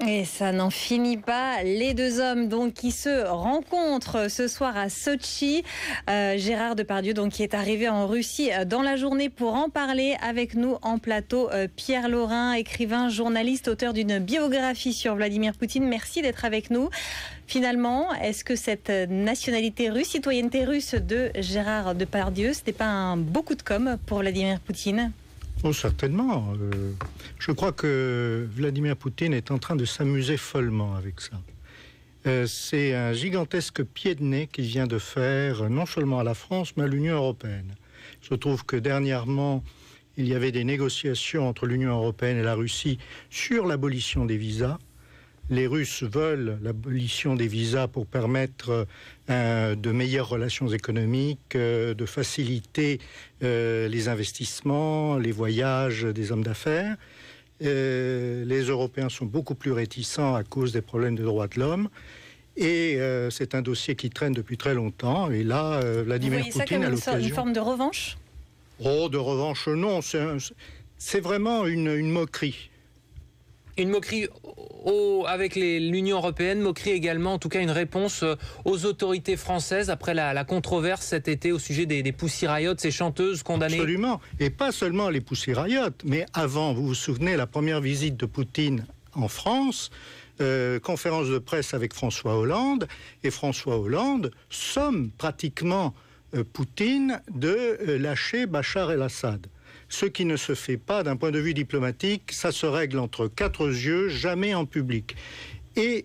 Et ça n'en finit pas. Les deux hommes donc qui se rencontrent ce soir à Sotchi. Gérard Depardieu donc qui est arrivé en Russie dans la journée pour en parler avec nous en plateau. Pierre Laurin, écrivain, journaliste, auteur d'une biographie sur Vladimir Poutine. Merci d'être avec nous. Finalement, est-ce que cette nationalité russe, citoyenneté russe de Gérard Depardieu, ce n'est pas un beau coup de com' pour Vladimir Poutine ? Oh, certainement. Je crois que Vladimir Poutine est en train de s'amuser follement avec ça. C'est un gigantesque pied de nez qu'il vient de faire, non seulement à la France, mais à l'Union européenne. Je trouve que dernièrement, il y avait des négociations entre l'Union européenne et la Russie sur l'abolition des visas. Les Russes veulent l'abolition des visas pour permettre de meilleures relations économiques, de faciliter les investissements, les voyages des hommes d'affaires. Les Européens sont beaucoup plus réticents à cause des problèmes des droits de l'homme. Et c'est un dossier qui traîne depuis très longtemps. Et là, Vladimir Poutine a l'occasion... une forme de revanche ? Oh, de revanche, non. C'est vraiment une moquerie. Une moquerie avec l'Union européenne, moquerie également, en tout cas une réponse aux autorités françaises après la controverse cet été au sujet des Pussy Riot, ces chanteuses condamnées. Absolument, et pas seulement les Pussy Riot, mais avant, vous vous souvenez, la première visite de Poutine en France, conférence de presse avec François Hollande, et François Hollande somme pratiquement Poutine de lâcher Bachar el-Assad. Ce qui ne se fait pas d'un point de vue diplomatique, ça se règle entre quatre yeux, jamais en public. Et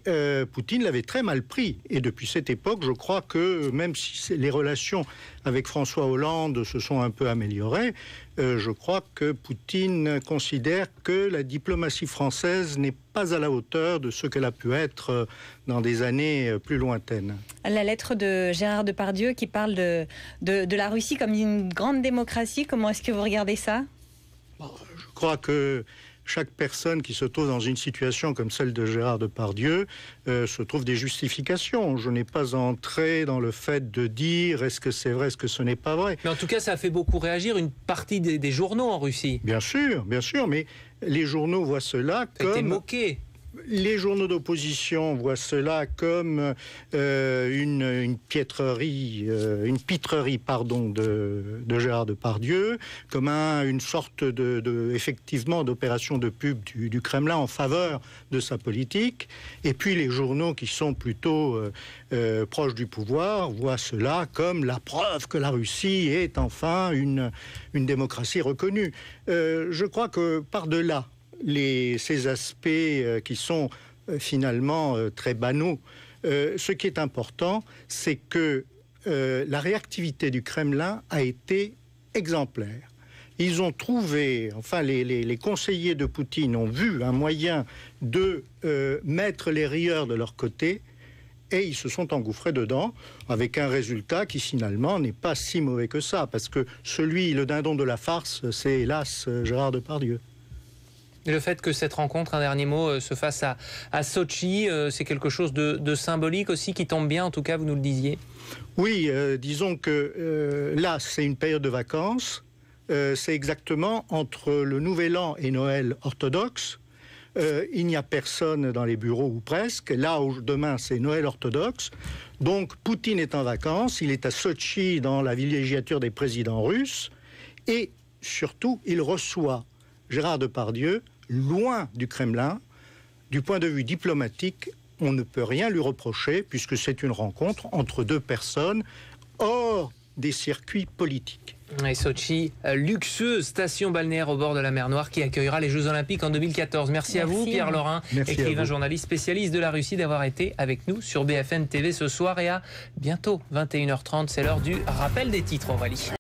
Poutine l'avait très mal pris. Et depuis cette époque, je crois que même si les relations avec François Hollande se sont un peu améliorées, je crois que Poutine considère que la diplomatie française n'est pas à la hauteur de ce qu'elle a pu être dans des années plus lointaines. La lettre de Gérard Depardieu qui parle de la Russie comme une grande démocratie, comment est-ce que vous regardez ça ? Je crois que chaque personne qui se trouve dans une situation comme celle de Gérard Depardieu se trouve des justifications. Je n'ai pas entré dans le fait de dire est-ce que c'est vrai, est-ce que ce n'est pas vrai. Mais en tout cas, ça a fait beaucoup réagir une partie des journaux en Russie. Bien sûr, mais les journaux voient cela comme... Ça a été moqué. Les journaux d'opposition voient cela comme une pitrerie de Gérard Depardieu, comme une sorte effectivement d'opération de pub du Kremlin en faveur de sa politique. Et puis les journaux qui sont plutôt proches du pouvoir voient cela comme la preuve que la Russie est enfin une démocratie reconnue. Je crois que par-delà ces aspects qui sont finalement très banaux. Ce qui est important, c'est que la réactivité du Kremlin a été exemplaire. Ils ont trouvé, enfin les conseillers de Poutine ont vu un moyen de mettre les rieurs de leur côté et ils se sont engouffrés dedans avec un résultat qui finalement n'est pas si mauvais que ça, parce que le dindon de la farce, c'est hélas Gérard Depardieu. Et le fait que cette rencontre, un dernier mot, se fasse à Sotchi, c'est quelque chose de symbolique aussi, qui tombe bien, en tout cas, vous nous le disiez. Oui, disons que là, c'est une période de vacances. C'est exactement entre le Nouvel An et Noël orthodoxe. Il n'y a personne dans les bureaux, ou presque. Là, demain, c'est Noël orthodoxe. Donc, Poutine est en vacances. Il est à Sotchi, dans la villégiature des présidents russes. Et surtout, il reçoit Gérard Depardieu, loin du Kremlin. Du point de vue diplomatique, on ne peut rien lui reprocher puisque c'est une rencontre entre deux personnes hors des circuits politiques. Et Sotchi, luxueuse station balnéaire au bord de la mer Noire qui accueillera les Jeux Olympiques en 2014. Merci à vous, Pierre Laurin, écrivain, journaliste spécialiste de la Russie, d'avoir été avec nous sur BFM TV ce soir. Et à bientôt, 21h30, c'est l'heure du rappel des titres, Aurélie.